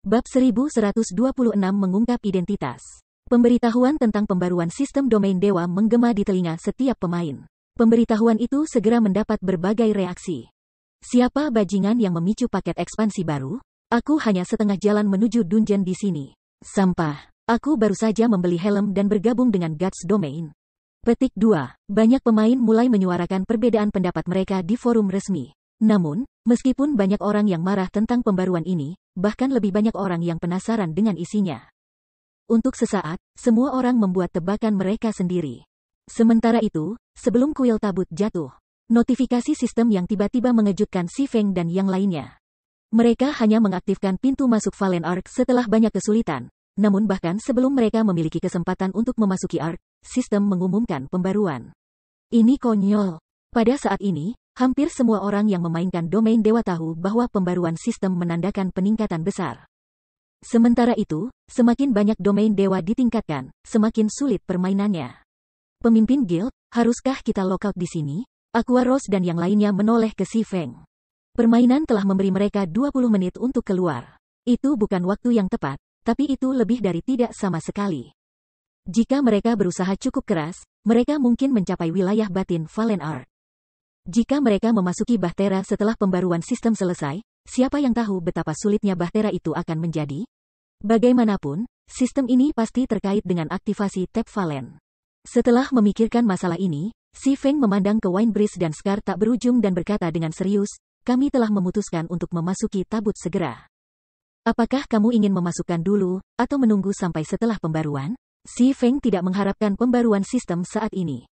Bab 1126 mengungkap identitas. Pemberitahuan tentang pembaruan sistem domain dewa menggema di telinga setiap pemain. Pemberitahuan itu segera mendapat berbagai reaksi. Siapa bajingan yang memicu paket ekspansi baru? Aku hanya setengah jalan menuju dungeon di sini. Sampah. Aku baru saja membeli helm dan bergabung dengan Guts Domain. Petik 2. Banyak pemain mulai menyuarakan perbedaan pendapat mereka di forum resmi. Namun, meskipun banyak orang yang marah tentang pembaruan ini, bahkan lebih banyak orang yang penasaran dengan isinya. Untuk sesaat, semua orang membuat tebakan mereka sendiri. Sementara itu, sebelum kuil tabut jatuh, notifikasi sistem yang tiba-tiba mengejutkan Si Feng dan yang lainnya. Mereka hanya mengaktifkan pintu masuk Valen Ark setelah banyak kesulitan, namun bahkan sebelum mereka memiliki kesempatan untuk memasuki Ark, sistem mengumumkan pembaruan. Ini konyol. Pada saat ini, hampir semua orang yang memainkan domain dewa tahu bahwa pembaruan sistem menandakan peningkatan besar. Sementara itu, semakin banyak domain dewa ditingkatkan, semakin sulit permainannya. Pemimpin guild, haruskah kita lockout di sini? Aqua Rose dan yang lainnya menoleh ke Si Feng. Permainan telah memberi mereka 20 menit untuk keluar. Itu bukan waktu yang tepat, tapi itu lebih dari tidak sama sekali. Jika mereka berusaha cukup keras, mereka mungkin mencapai wilayah batin Valen Ark. Jika mereka memasuki Bahtera setelah pembaruan sistem selesai, siapa yang tahu betapa sulitnya Bahtera itu akan menjadi? Bagaimanapun, sistem ini pasti terkait dengan aktivasi Tab Valen. Setelah memikirkan masalah ini, Si Feng memandang ke Winebridge dan Scar tak berujung dan berkata dengan serius, kami telah memutuskan untuk memasuki tabut segera. Apakah kamu ingin memasukkan dulu, atau menunggu sampai setelah pembaruan? Si Feng tidak mengharapkan pembaruan sistem saat ini.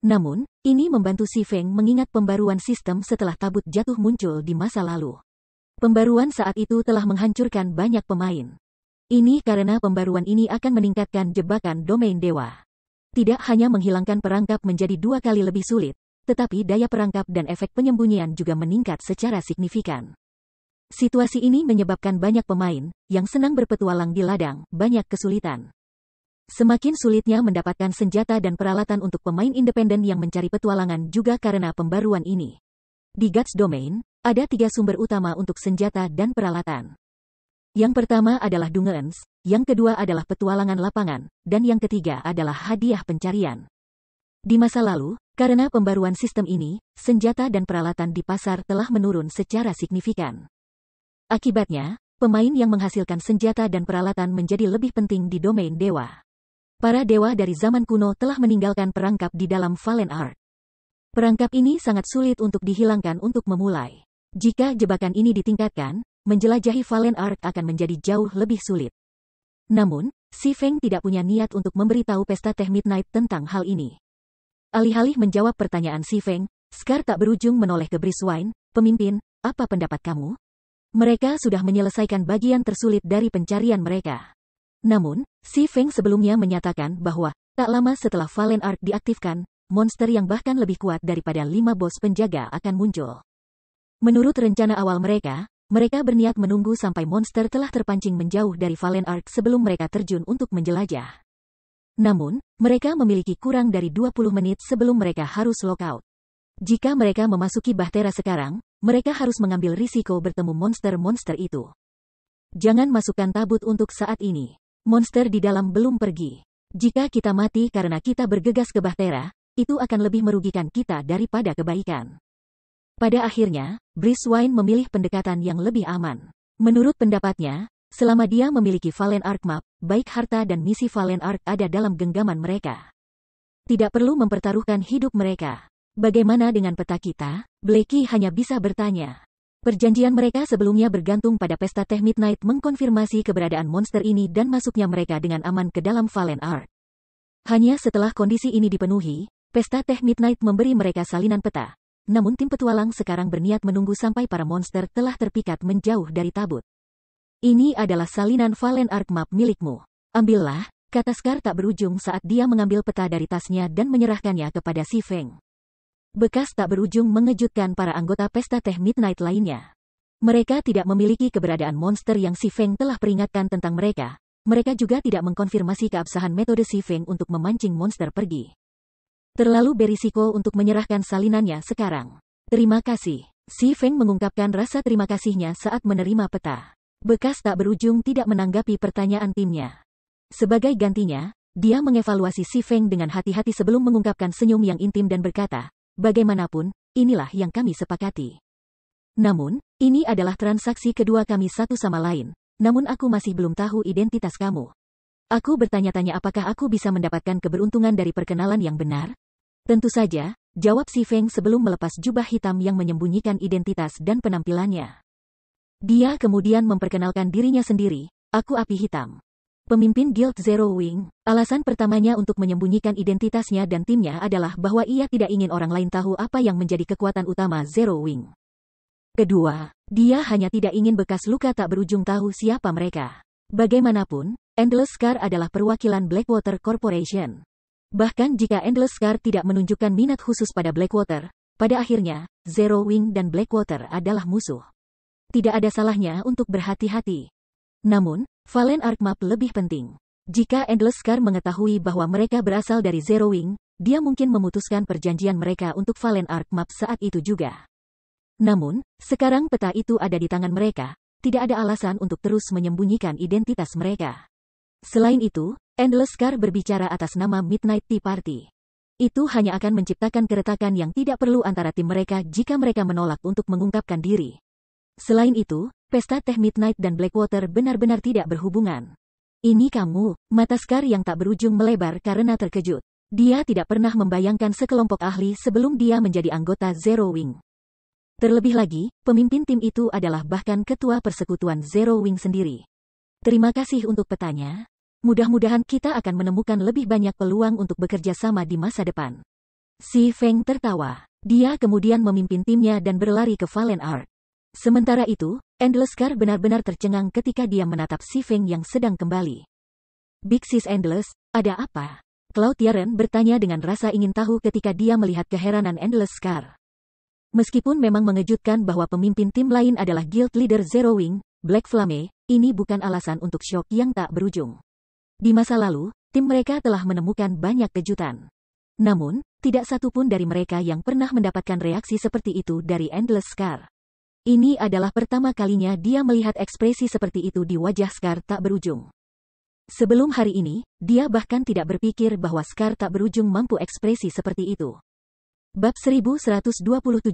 Namun, ini membantu Si Feng mengingat pembaruan sistem setelah tabut jatuh muncul di masa lalu. Pembaruan saat itu telah menghancurkan banyak pemain. Ini karena pembaruan ini akan meningkatkan jebakan domain dewa. Tidak hanya menghilangkan perangkap menjadi 2 kali lebih sulit, tetapi daya perangkap dan efek penyembunyian juga meningkat secara signifikan. Situasi ini menyebabkan banyak pemain, yang senang berpetualang di ladang, banyak kesulitan. Semakin sulitnya mendapatkan senjata dan peralatan untuk pemain independen yang mencari petualangan juga karena pembaruan ini. Di Guts Domain, ada 3 sumber utama untuk senjata dan peralatan. Yang pertama adalah dungeons, yang kedua adalah petualangan lapangan, dan yang ketiga adalah hadiah pencarian. Di masa lalu, karena pembaruan sistem ini, senjata dan peralatan di pasar telah menurun secara signifikan. Akibatnya, pemain yang menghasilkan senjata dan peralatan menjadi lebih penting di domain dewa. Para dewa dari zaman kuno telah meninggalkan perangkap di dalam Valen Ark. Perangkap ini sangat sulit untuk dihilangkan untuk memulai. Jika jebakan ini ditingkatkan, menjelajahi Valen Ark akan menjadi jauh lebih sulit. Namun, Si Feng tidak punya niat untuk memberitahu pesta teh Midnight tentang hal ini. Alih-alih menjawab pertanyaan Si Feng, Scar tak berujung menoleh ke Briswine, pemimpin, apa pendapat kamu? Mereka sudah menyelesaikan bagian tersulit dari pencarian mereka. Namun, Si Feng sebelumnya menyatakan bahwa, tak lama setelah Valen Ark diaktifkan, monster yang bahkan lebih kuat daripada 5 bos penjaga akan muncul. Menurut rencana awal mereka berniat menunggu sampai monster telah terpancing menjauh dari Valen Ark sebelum mereka terjun untuk menjelajah. Namun, mereka memiliki kurang dari 20 menit sebelum mereka harus lockout. Jika mereka memasuki Bahtera sekarang, mereka harus mengambil risiko bertemu monster-monster itu. Jangan masukkan tabut untuk saat ini. Monster di dalam belum pergi. Jika kita mati karena kita bergegas ke Bahtera, itu akan lebih merugikan kita daripada kebaikan. Pada akhirnya, Briswine memilih pendekatan yang lebih aman. Menurut pendapatnya, selama dia memiliki Valen Ark map, baik harta dan misi Valen Ark ada dalam genggaman mereka. Tidak perlu mempertaruhkan hidup mereka. Bagaimana dengan peta kita? Blackie hanya bisa bertanya. Perjanjian mereka sebelumnya bergantung pada pesta teh Midnight mengkonfirmasi keberadaan monster ini dan masuknya mereka dengan aman ke dalam Valen Ark. Hanya setelah kondisi ini dipenuhi, pesta teh Midnight memberi mereka salinan peta. Namun tim petualang sekarang berniat menunggu sampai para monster telah terpikat menjauh dari tabut. Ini adalah salinan Valen Ark map milikmu. Ambillah, kata Scar tak berujung saat dia mengambil peta dari tasnya dan menyerahkannya kepada Si Feng. Bekas tak berujung mengejutkan para anggota pesta teh Midnight lainnya. Mereka tidak memiliki keberadaan monster yang Si Feng telah peringatkan tentang mereka. Mereka juga tidak mengkonfirmasi keabsahan metode Si Feng untuk memancing monster pergi. Terlalu berisiko untuk menyerahkan salinannya sekarang. Terima kasih. Si Feng mengungkapkan rasa terima kasihnya saat menerima peta. Bekas tak berujung tidak menanggapi pertanyaan timnya. Sebagai gantinya, dia mengevaluasi Si Feng dengan hati-hati sebelum mengungkapkan senyum yang intim dan berkata, bagaimanapun, inilah yang kami sepakati. Namun, ini adalah transaksi kedua kami satu sama lain, namun aku masih belum tahu identitas kamu. Aku bertanya-tanya apakah aku bisa mendapatkan keberuntungan dari perkenalan yang benar? Tentu saja, jawab Si Feng sebelum melepas jubah hitam yang menyembunyikan identitas dan penampilannya. Dia kemudian memperkenalkan dirinya sendiri, aku Api Hitam. Pemimpin Guild Zero Wing. Alasan pertamanya untuk menyembunyikan identitasnya dan timnya adalah bahwa ia tidak ingin orang lain tahu apa yang menjadi kekuatan utama Zero Wing. Kedua, dia hanya tidak ingin bekas luka tak berujung tahu siapa mereka. Bagaimanapun, Endless Scar adalah perwakilan Blackwater Corporation. Bahkan jika Endless Scar tidak menunjukkan minat khusus pada Blackwater, pada akhirnya, Zero Wing dan Blackwater adalah musuh. Tidak ada salahnya untuk berhati-hati. Namun, Valen Arc Map lebih penting. Jika Endless Scar mengetahui bahwa mereka berasal dari Zero Wing, dia mungkin memutuskan perjanjian mereka untuk Valen Arc Map saat itu juga. Namun, sekarang peta itu ada di tangan mereka, tidak ada alasan untuk terus menyembunyikan identitas mereka. Selain itu, Endless Scar berbicara atas nama Midnight Tea Party. Itu hanya akan menciptakan keretakan yang tidak perlu antara tim mereka jika mereka menolak untuk mengungkapkan diri. Selain itu, pesta teh Midnight dan Blackwater benar-benar tidak berhubungan. Ini kamu, mata Scar yang tak berujung melebar karena terkejut. Dia tidak pernah membayangkan sekelompok ahli sebelum dia menjadi anggota Zero Wing. Terlebih lagi, pemimpin tim itu adalah bahkan ketua persekutuan Zero Wing sendiri. Terima kasih untuk petanya. Mudah-mudahan kita akan menemukan lebih banyak peluang untuk bekerja sama di masa depan. Si Feng tertawa. Dia kemudian memimpin timnya dan berlari ke Valen Arc. Sementara itu, Endless Scar benar-benar tercengang ketika dia menatap Si Feng yang sedang kembali. Big Sis Endless, ada apa? Cloud Yaren bertanya dengan rasa ingin tahu ketika dia melihat keheranan Endless Scar. Meskipun memang mengejutkan bahwa pemimpin tim lain adalah Guild Leader Zero Wing, Black Flame, ini bukan alasan untuk syok yang tak berujung. Di masa lalu, tim mereka telah menemukan banyak kejutan. Namun, tidak satu pun dari mereka yang pernah mendapatkan reaksi seperti itu dari Endless Scar. Ini adalah pertama kalinya dia melihat ekspresi seperti itu di wajah Scar tak berujung. Sebelum hari ini, dia bahkan tidak berpikir bahwa Scar tak berujung mampu ekspresi seperti itu. Bab 1127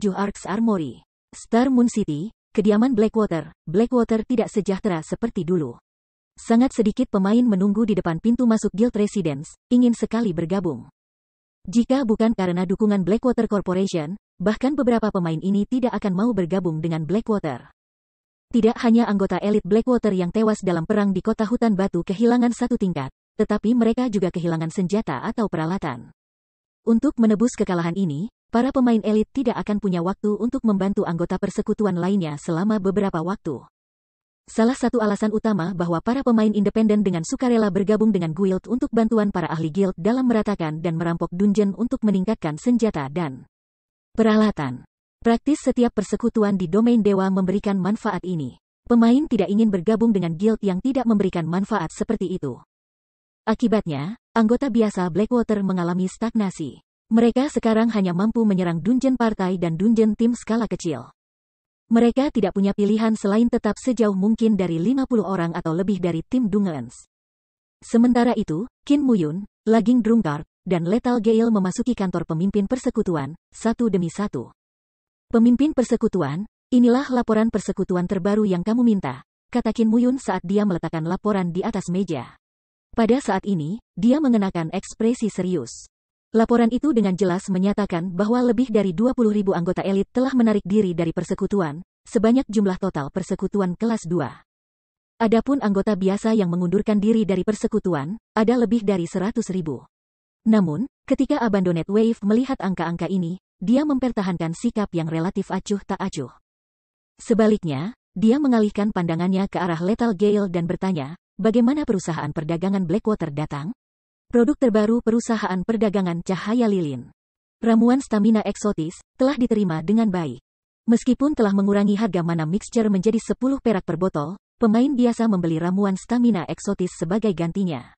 Arcs Armory. Star Moon City, kediaman Blackwater. Blackwater tidak sejahtera seperti dulu. Sangat sedikit pemain menunggu di depan pintu masuk Guild Residence, ingin sekali bergabung. Jika bukan karena dukungan Blackwater Corporation, bahkan beberapa pemain ini tidak akan mau bergabung dengan Blackwater. Tidak hanya anggota elit Blackwater yang tewas dalam perang di kota hutan batu kehilangan satu tingkat, tetapi mereka juga kehilangan senjata atau peralatan. Untuk menebus kekalahan ini, para pemain elit tidak akan punya waktu untuk membantu anggota persekutuan lainnya selama beberapa waktu. Salah satu alasan utama bahwa para pemain independen dengan sukarela bergabung dengan guild untuk bantuan para ahli guild dalam meratakan dan merampok dungeon untuk meningkatkan senjata dan peralatan. Praktis setiap persekutuan di domain dewa memberikan manfaat ini. Pemain tidak ingin bergabung dengan guild yang tidak memberikan manfaat seperti itu. Akibatnya, anggota biasa Blackwater mengalami stagnasi. Mereka sekarang hanya mampu menyerang dungeon partai dan dungeon tim skala kecil. Mereka tidak punya pilihan selain tetap sejauh mungkin dari 50 orang atau lebih dari tim Dungeons. Sementara itu, Qin Muyun, Laging Drunkard, dan Lethal Gale memasuki kantor pemimpin persekutuan, satu demi satu. Pemimpin persekutuan, inilah laporan persekutuan terbaru yang kamu minta, kata Qin Muyun saat dia meletakkan laporan di atas meja. Pada saat ini, dia mengenakan ekspresi serius. Laporan itu dengan jelas menyatakan bahwa lebih dari 20.000 anggota elit telah menarik diri dari persekutuan, sebanyak jumlah total persekutuan kelas 2. Adapun anggota biasa yang mengundurkan diri dari persekutuan, ada lebih dari 100.000. Namun, ketika Abandoned Wave melihat angka-angka ini, dia mempertahankan sikap yang relatif acuh tak acuh. Sebaliknya, dia mengalihkan pandangannya ke arah Lethal Gale dan bertanya, bagaimana perusahaan perdagangan Blackwater datang? Produk terbaru perusahaan perdagangan Cahaya Lilin. Ramuan stamina eksotis, telah diterima dengan baik. Meskipun telah mengurangi harga mana mixture menjadi 10 perak per botol, pemain biasa membeli ramuan stamina eksotis sebagai gantinya.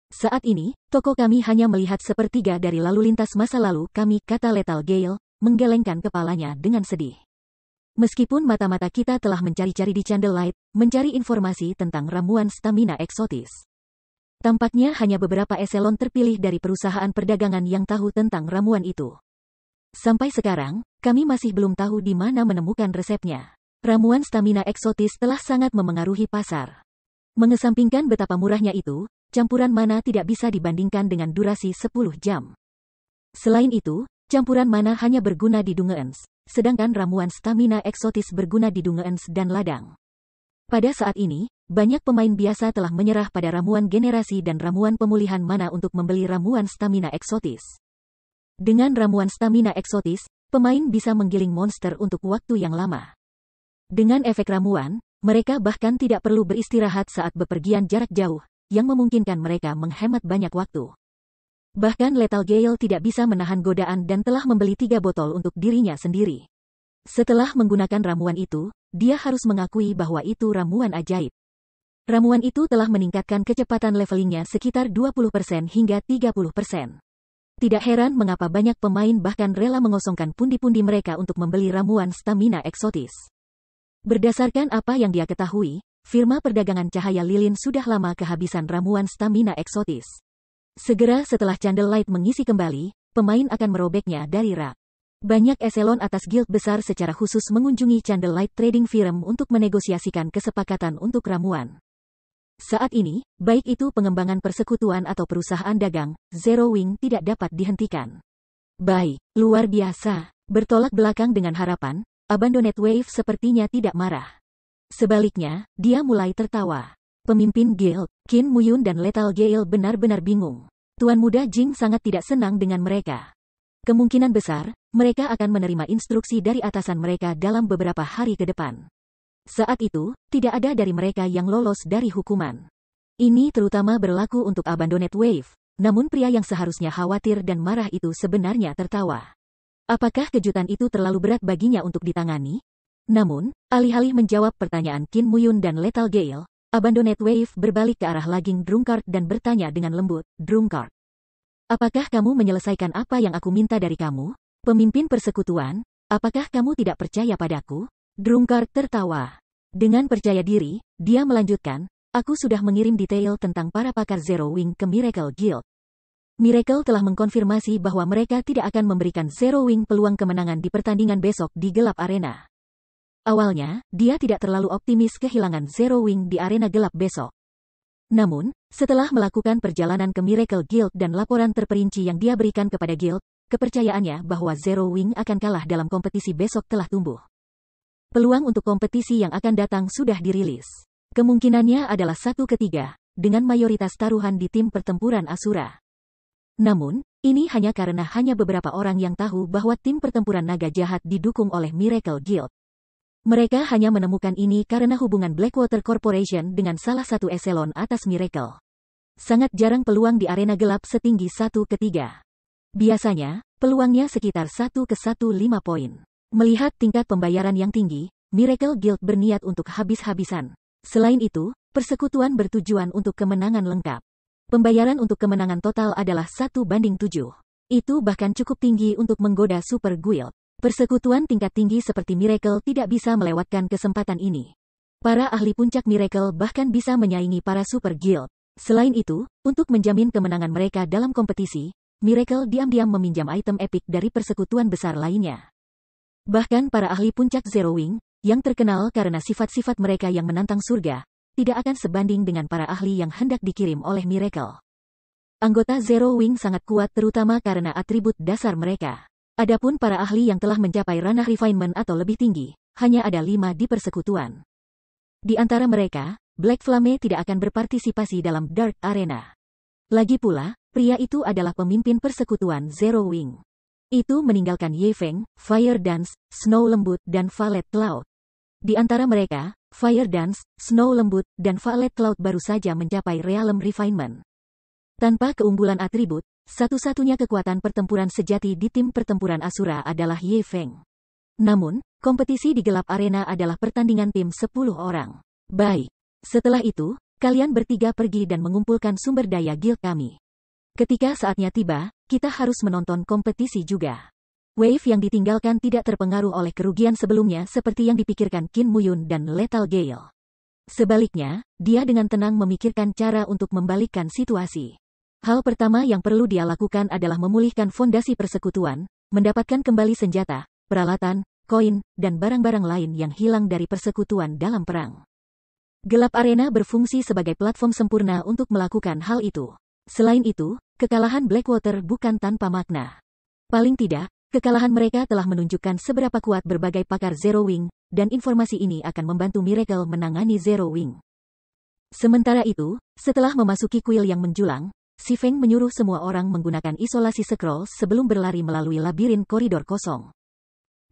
Saat ini, toko kami hanya melihat sepertiga dari lalu lintas masa lalu kami, kata Lethal Gale, menggelengkan kepalanya dengan sedih. Meskipun mata-mata kita telah mencari-cari di Candlelight, mencari informasi tentang ramuan stamina eksotis. Tampaknya hanya beberapa eselon terpilih dari perusahaan perdagangan yang tahu tentang ramuan itu. Sampai sekarang, kami masih belum tahu di mana menemukan resepnya. Ramuan stamina eksotis telah sangat memengaruhi pasar. Mengesampingkan betapa murahnya itu, campuran mana tidak bisa dibandingkan dengan durasi 10 jam. Selain itu, campuran mana hanya berguna di Dungeons, sedangkan ramuan stamina eksotis berguna di Dungeons dan ladang. Pada saat ini, banyak pemain biasa telah menyerah pada ramuan generasi dan ramuan pemulihan mana untuk membeli ramuan stamina eksotis. Dengan ramuan stamina eksotis, pemain bisa menggiling monster untuk waktu yang lama. Dengan efek ramuan, mereka bahkan tidak perlu beristirahat saat bepergian jarak jauh, yang memungkinkan mereka menghemat banyak waktu. Bahkan Lethal Gale tidak bisa menahan godaan dan telah membeli 3 botol untuk dirinya sendiri. Setelah menggunakan ramuan itu, dia harus mengakui bahwa itu ramuan ajaib. Ramuan itu telah meningkatkan kecepatan levelingnya sekitar 20% hingga 30%. Tidak heran mengapa banyak pemain bahkan rela mengosongkan pundi-pundi mereka untuk membeli ramuan stamina eksotis. Berdasarkan apa yang dia ketahui, firma perdagangan cahaya lilin sudah lama kehabisan ramuan stamina eksotis. Segera setelah Candlelight mengisi kembali, pemain akan merobeknya dari rak. Banyak eselon atas guild besar secara khusus mengunjungi Candlelight Trading Firm untuk menegosiasikan kesepakatan untuk ramuan. Saat ini, baik itu pengembangan persekutuan atau perusahaan dagang, Zero Wing tidak dapat dihentikan. Baik, luar biasa. Bertolak belakang dengan harapan, Abandoned Wave sepertinya tidak marah. Sebaliknya, dia mulai tertawa. Pemimpin guild, Qin Muyun dan Lethal Gale benar-benar bingung. Tuan Muda Jing sangat tidak senang dengan mereka. Kemungkinan besar, mereka akan menerima instruksi dari atasan mereka dalam beberapa hari ke depan. Saat itu, tidak ada dari mereka yang lolos dari hukuman. Ini terutama berlaku untuk Abandoned Wave, namun pria yang seharusnya khawatir dan marah itu sebenarnya tertawa. Apakah kejutan itu terlalu berat baginya untuk ditangani? Namun, alih-alih menjawab pertanyaan Qin Muyun dan Lethal Gale, Abandoned Wave berbalik ke arah Laging Drunkard dan bertanya dengan lembut, Drunkard. Apakah kamu menyelesaikan apa yang aku minta dari kamu? Pemimpin persekutuan, apakah kamu tidak percaya padaku? Drunkard tertawa. Dengan percaya diri, dia melanjutkan, aku sudah mengirim detail tentang para pakar Zero Wing ke Miracle Guild. Miracle telah mengkonfirmasi bahwa mereka tidak akan memberikan Zero Wing peluang kemenangan di pertandingan besok di Gelap Arena. Awalnya, dia tidak terlalu optimis kehilangan Zero Wing di arena gelap besok. Namun, setelah melakukan perjalanan ke Miracle Guild dan laporan terperinci yang dia berikan kepada Guild, kepercayaannya bahwa Zero Wing akan kalah dalam kompetisi besok telah tumbuh. Peluang untuk kompetisi yang akan datang sudah dirilis. Kemungkinannya adalah 1/3, dengan mayoritas taruhan di tim pertempuran Asura. Namun, ini hanya karena hanya beberapa orang yang tahu bahwa tim pertempuran naga jahat didukung oleh Miracle Guild. Mereka hanya menemukan ini karena hubungan Blackwater Corporation dengan salah satu eselon atas Miracle. Sangat jarang peluang di arena gelap setinggi 1/3. Biasanya, peluangnya sekitar 1/15 poin. Melihat tingkat pembayaran yang tinggi, Miracle Guild berniat untuk habis-habisan. Selain itu, persekutuan bertujuan untuk kemenangan lengkap. Pembayaran untuk kemenangan total adalah 1/7. Itu bahkan cukup tinggi untuk menggoda Super Guild. Persekutuan tingkat tinggi seperti Miracle tidak bisa melewatkan kesempatan ini. Para ahli puncak Miracle bahkan bisa menyaingi para Super Guild. Selain itu, untuk menjamin kemenangan mereka dalam kompetisi, Miracle diam-diam meminjam item epic dari persekutuan besar lainnya. Bahkan para ahli puncak Zero Wing, yang terkenal karena sifat-sifat mereka yang menantang surga, tidak akan sebanding dengan para ahli yang hendak dikirim oleh Miracle. Anggota Zero Wing sangat kuat terutama karena atribut dasar mereka. Adapun para ahli yang telah mencapai ranah refinement atau lebih tinggi, hanya ada 5 di persekutuan. Di antara mereka, Black Flame tidak akan berpartisipasi dalam Dark Arena. Lagi pula, pria itu adalah pemimpin persekutuan Zero Wing. Itu meninggalkan Ye Feng, Fire Dance, Snow Lembut dan Violet Cloud. Di antara mereka, Fire Dance, Snow Lembut, dan Violet Cloud baru saja mencapai Realm Refinement. Tanpa keunggulan atribut, satu-satunya kekuatan pertempuran sejati di tim pertempuran Asura adalah Ye Feng. Namun, kompetisi di Gelap Arena adalah pertandingan tim 10 orang. Baik. Setelah itu, kalian bertiga pergi dan mengumpulkan sumber daya guild kami. Ketika saatnya tiba, kita harus menonton kompetisi juga. Wave yang ditinggalkan tidak terpengaruh oleh kerugian sebelumnya seperti yang dipikirkan Qin Muyun dan Lethal Gale. Sebaliknya, dia dengan tenang memikirkan cara untuk membalikkan situasi. Hal pertama yang perlu dia lakukan adalah memulihkan fondasi persekutuan, mendapatkan kembali senjata, peralatan, koin, dan barang-barang lain yang hilang dari persekutuan dalam perang. Gelap Arena berfungsi sebagai platform sempurna untuk melakukan hal itu. Selain itu, kekalahan Blackwater bukan tanpa makna. Paling tidak, kekalahan mereka telah menunjukkan seberapa kuat berbagai pakar Zero Wing, dan informasi ini akan membantu Miracle menangani Zero Wing. Sementara itu, setelah memasuki kuil yang menjulang, Si Feng menyuruh semua orang menggunakan isolasi scroll sebelum berlari melalui labirin koridor kosong.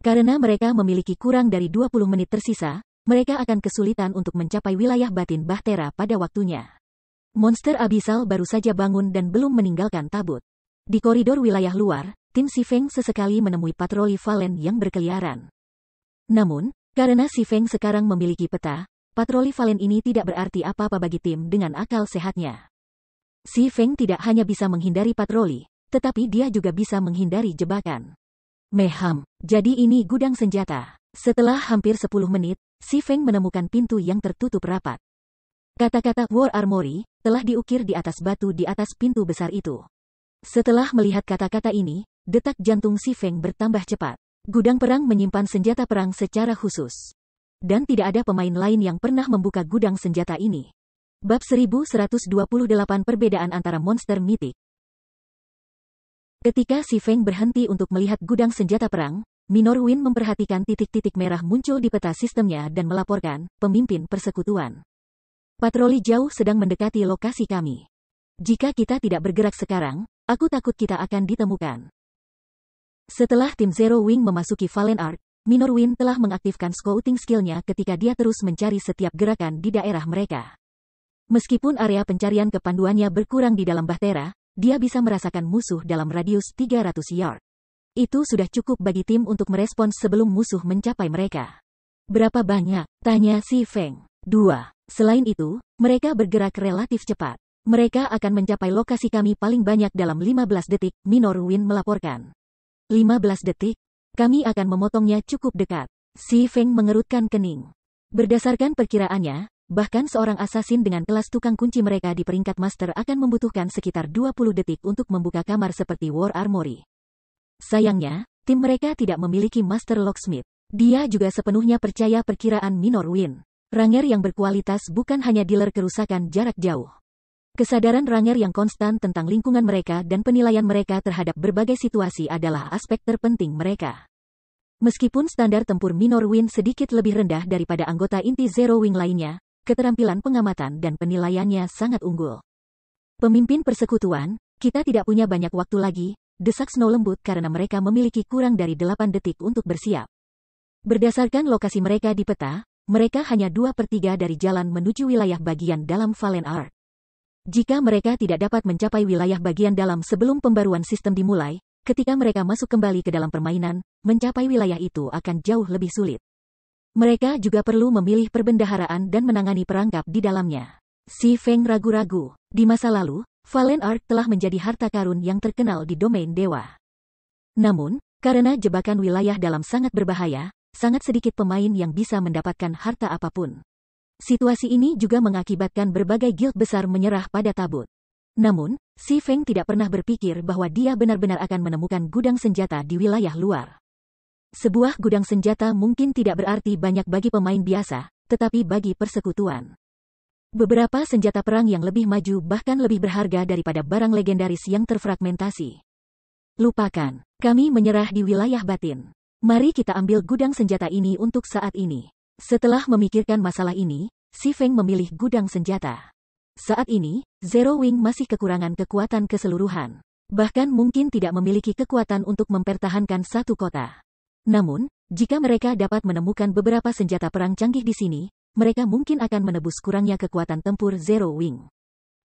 Karena mereka memiliki kurang dari 20 menit tersisa, mereka akan kesulitan untuk mencapai wilayah batin Bahtera pada waktunya. Monster Abyssal baru saja bangun dan belum meninggalkan tabut. Di koridor wilayah luar, tim Si Feng sesekali menemui patroli Valen yang berkeliaran. Namun, karena Si Feng sekarang memiliki peta, patroli Valen ini tidak berarti apa-apa bagi tim dengan akal sehatnya. Si Feng tidak hanya bisa menghindari patroli, tetapi dia juga bisa menghindari jebakan. Meham, jadi ini gudang senjata. Setelah hampir 10 menit, Si Feng menemukan pintu yang tertutup rapat. Kata-kata War Armory telah diukir di atas batu di atas pintu besar itu. Setelah melihat kata-kata ini, detak jantung Si Feng bertambah cepat. Gudang perang menyimpan senjata perang secara khusus. Dan tidak ada pemain lain yang pernah membuka gudang senjata ini. Bab 1128 Perbedaan antara monster mitik. Ketika Si Feng berhenti untuk melihat gudang senjata perang, Minor Win memperhatikan titik-titik merah muncul di peta sistemnya dan melaporkan, pemimpin persekutuan. Patroli jauh sedang mendekati lokasi kami. Jika kita tidak bergerak sekarang, aku takut kita akan ditemukan. Setelah tim Zero Wing memasuki Valen Ark, Minor Win telah mengaktifkan scouting skill-nya ketika dia terus mencari setiap gerakan di daerah mereka. Meskipun area pencarian kepanduannya berkurang di dalam Bahtera, dia bisa merasakan musuh dalam radius 300 yard. Itu sudah cukup bagi tim untuk merespons sebelum musuh mencapai mereka. Berapa banyak? Tanya Si Feng. 2. Selain itu, mereka bergerak relatif cepat. Mereka akan mencapai lokasi kami paling banyak dalam 15 detik, Minor Win melaporkan. 15 detik? Kami akan memotongnya cukup dekat. Si Feng mengerutkan kening. Berdasarkan perkiraannya, bahkan seorang asasin dengan kelas tukang kunci mereka di peringkat master akan membutuhkan sekitar 20 detik untuk membuka kamar seperti War Armory. Sayangnya, tim mereka tidak memiliki master locksmith. Dia juga sepenuhnya percaya perkiraan Minor Win. Ranger yang berkualitas bukan hanya dealer kerusakan jarak jauh. Kesadaran Ranger yang konstan tentang lingkungan mereka dan penilaian mereka terhadap berbagai situasi adalah aspek terpenting mereka. Meskipun standar tempur Minor Win sedikit lebih rendah daripada anggota inti Zero Wing lainnya, keterampilan pengamatan dan penilaiannya sangat unggul. Pemimpin persekutuan, kita tidak punya banyak waktu lagi, desak Snow lembut karena mereka memiliki kurang dari 8 detik untuk bersiap. Berdasarkan lokasi mereka di peta, mereka hanya 2/3 dari jalan menuju wilayah bagian dalam Valen Ark. Jika mereka tidak dapat mencapai wilayah bagian dalam sebelum pembaruan sistem dimulai, ketika mereka masuk kembali ke dalam permainan, mencapai wilayah itu akan jauh lebih sulit. Mereka juga perlu memilih perbendaharaan dan menangani perangkap di dalamnya. Si Feng ragu-ragu. Di masa lalu, Valen Ark telah menjadi harta karun yang terkenal di domain dewa. Namun, karena jebakan wilayah dalam sangat berbahaya, sangat sedikit pemain yang bisa mendapatkan harta apapun. Situasi ini juga mengakibatkan berbagai guild besar menyerah pada tabut. Namun, Si Feng tidak pernah berpikir bahwa dia benar-benar akan menemukan gudang senjata di wilayah luar. Sebuah gudang senjata mungkin tidak berarti banyak bagi pemain biasa, tetapi bagi persekutuan. Beberapa senjata perang yang lebih maju bahkan lebih berharga daripada barang legendaris yang terfragmentasi. Lupakan, kami menyerah di wilayah batin. Mari kita ambil gudang senjata ini untuk saat ini. Setelah memikirkan masalah ini, Si Feng memilih gudang senjata. Saat ini, Zero Wing masih kekurangan kekuatan keseluruhan. Bahkan mungkin tidak memiliki kekuatan untuk mempertahankan satu kota. Namun, jika mereka dapat menemukan beberapa senjata perang canggih di sini, mereka mungkin akan menebus kurangnya kekuatan tempur Zero Wing.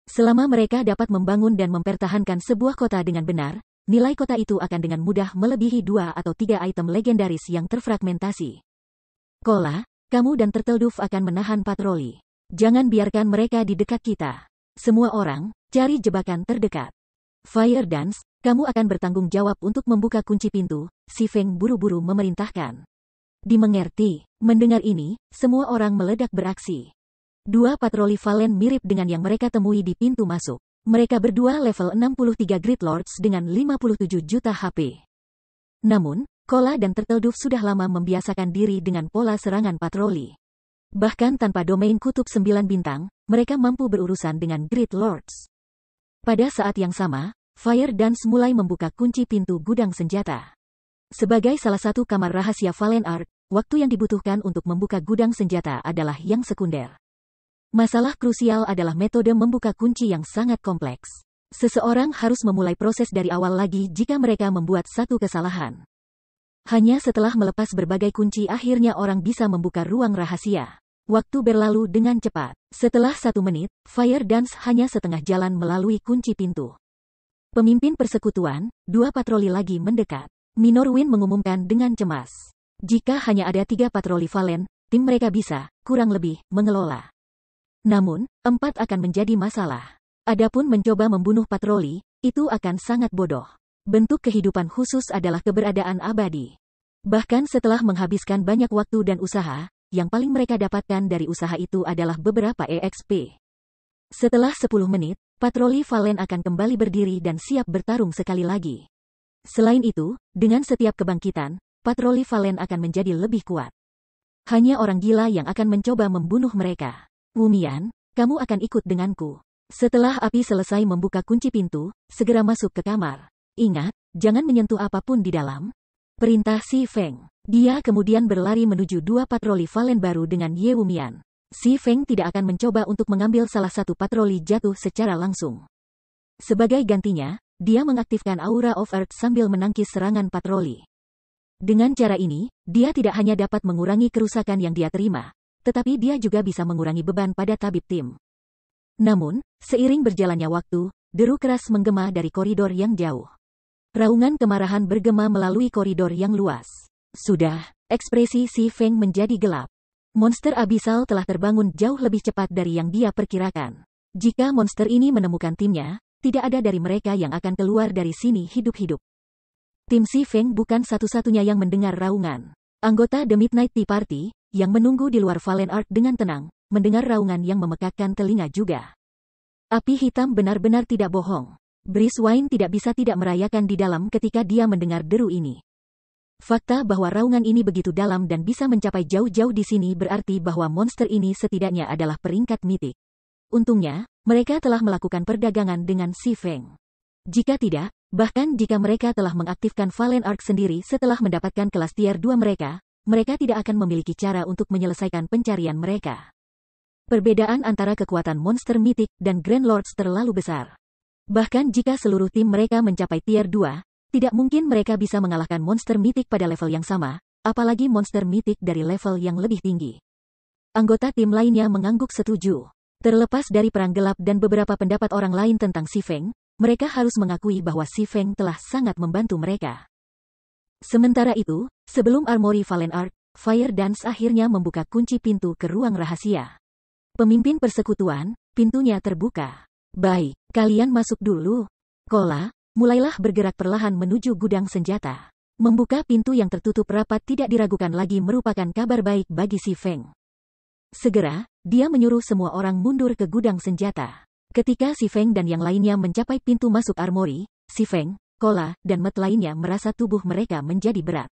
Selama mereka dapat membangun dan mempertahankan sebuah kota dengan benar, nilai kota itu akan dengan mudah melebihi 2 atau 3 item legendaris yang terfragmentasi. Kola, kamu dan Turtledove akan menahan patroli. Jangan biarkan mereka di dekat kita. Semua orang, cari jebakan terdekat. Fire Dance, Kamu akan bertanggung jawab untuk membuka kunci pintu, si Feng buru-buru memerintahkan. Dimengerti. Mendengar ini, semua orang meledak beraksi. Dua patroli Valen mirip dengan yang mereka temui di pintu masuk. Mereka berdua level 63 Great Lords dengan 57 juta HP. Namun, Kola dan Turtledove sudah lama membiasakan diri dengan pola serangan patroli. Bahkan tanpa domain kutub 9 bintang, mereka mampu berurusan dengan Great Lords. Pada saat yang sama, Fire Dance mulai membuka kunci pintu gudang senjata. Sebagai salah satu kamar rahasia Valen Ark, waktu yang dibutuhkan untuk membuka gudang senjata adalah yang sekunder. Masalah krusial adalah metode membuka kunci yang sangat kompleks. Seseorang harus memulai proses dari awal lagi jika mereka membuat satu kesalahan. Hanya setelah melepas berbagai kunci akhirnya orang bisa membuka ruang rahasia. Waktu berlalu dengan cepat. Setelah 1 menit, Fire Dance hanya setengah jalan melalui kunci pintu. Pemimpin persekutuan, 2 patroli lagi mendekat. Minorwin mengumumkan dengan cemas. Jika hanya ada 3 patroli Valen, tim mereka bisa, kurang lebih, mengelola. Namun, 4 akan menjadi masalah. Adapun mencoba membunuh patroli, itu akan sangat bodoh. Bentuk kehidupan khusus adalah keberadaan abadi. Bahkan setelah menghabiskan banyak waktu dan usaha, yang paling mereka dapatkan dari usaha itu adalah beberapa EXP. Setelah 10 menit, patroli Valen akan kembali berdiri dan siap bertarung sekali lagi. Selain itu, dengan setiap kebangkitan, patroli Valen akan menjadi lebih kuat. Hanya orang gila yang akan mencoba membunuh mereka. Wumian, kamu akan ikut denganku. Setelah api selesai membuka kunci pintu, segera masuk ke kamar. Ingat, jangan menyentuh apapun di dalam. Perintah si Feng. Dia kemudian berlari menuju 2 patroli Valen baru dengan Ye Wumian. Si Feng tidak akan mencoba untuk mengambil salah satu patroli jatuh secara langsung. Sebagai gantinya, dia mengaktifkan Aura of Earth sambil menangkis serangan patroli. Dengan cara ini, dia tidak hanya dapat mengurangi kerusakan yang dia terima, tetapi dia juga bisa mengurangi beban pada tabib tim. Namun, seiring berjalannya waktu, deru keras menggema dari koridor yang jauh. Raungan kemarahan bergema melalui koridor yang luas. Sudah, ekspresi si Feng menjadi gelap. Monster abisal telah terbangun jauh lebih cepat dari yang dia perkirakan. Jika monster ini menemukan timnya, tidak ada dari mereka yang akan keluar dari sini hidup-hidup. Tim si Feng bukan satu-satunya yang mendengar raungan. Anggota The Midnight Tea Party, yang menunggu di luar Valen Ark dengan tenang, mendengar raungan yang memekakkan telinga juga. Api hitam benar-benar tidak bohong. Briswine tidak bisa tidak merayakan di dalam ketika dia mendengar deru ini. Fakta bahwa raungan ini begitu dalam dan bisa mencapai jauh-jauh di sini berarti bahwa monster ini setidaknya adalah peringkat mitik. Untungnya, mereka telah melakukan perdagangan dengan si Feng. Jika tidak, bahkan jika mereka telah mengaktifkan Valen Ark sendiri setelah mendapatkan kelas tier 2 mereka tidak akan memiliki cara untuk menyelesaikan pencarian mereka. Perbedaan antara kekuatan monster mitik dan Grand Lords terlalu besar. Bahkan jika seluruh tim mereka mencapai tier 2, tidak mungkin mereka bisa mengalahkan monster mitik pada level yang sama, apalagi monster mitik dari level yang lebih tinggi. Anggota tim lainnya mengangguk setuju. Terlepas dari perang gelap dan beberapa pendapat orang lain tentang si Feng, mereka harus mengakui bahwa si Feng telah sangat membantu mereka. Sementara itu, sebelum Armory Valen Ark, Fire Dance akhirnya membuka kunci pintu ke ruang rahasia. Pemimpin persekutuan, pintunya terbuka. Baik, kalian masuk dulu. Kola, mulailah bergerak perlahan menuju gudang senjata. Membuka pintu yang tertutup rapat tidak diragukan lagi merupakan kabar baik bagi si Feng. Segera, dia menyuruh semua orang mundur ke gudang senjata. Ketika si Feng dan yang lainnya mencapai pintu masuk armory, si Feng, Kola, dan Met lainnya merasa tubuh mereka menjadi berat.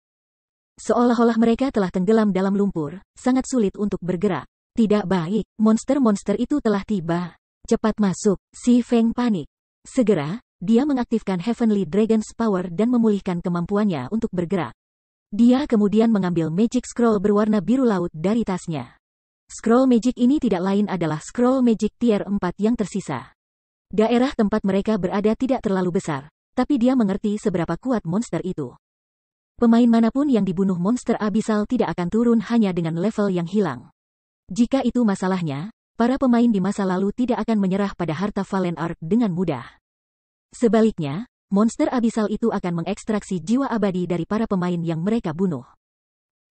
Seolah-olah mereka telah tenggelam dalam lumpur, sangat sulit untuk bergerak. Tidak baik, monster-monster itu telah tiba. Cepat masuk, si Feng panik. Segera, dia mengaktifkan Heavenly Dragon's Power dan memulihkan kemampuannya untuk bergerak. Dia kemudian mengambil Magic Scroll berwarna biru laut dari tasnya. Scroll Magic ini tidak lain adalah Scroll Magic Tier 4 yang tersisa. Daerah tempat mereka berada tidak terlalu besar, tapi dia mengerti seberapa kuat monster itu. Pemain manapun yang dibunuh monster abisal tidak akan turun hanya dengan level yang hilang. Jika itu masalahnya, para pemain di masa lalu tidak akan menyerah pada harta Valen Ark dengan mudah. Sebaliknya, monster abisal itu akan mengekstraksi jiwa abadi dari para pemain yang mereka bunuh.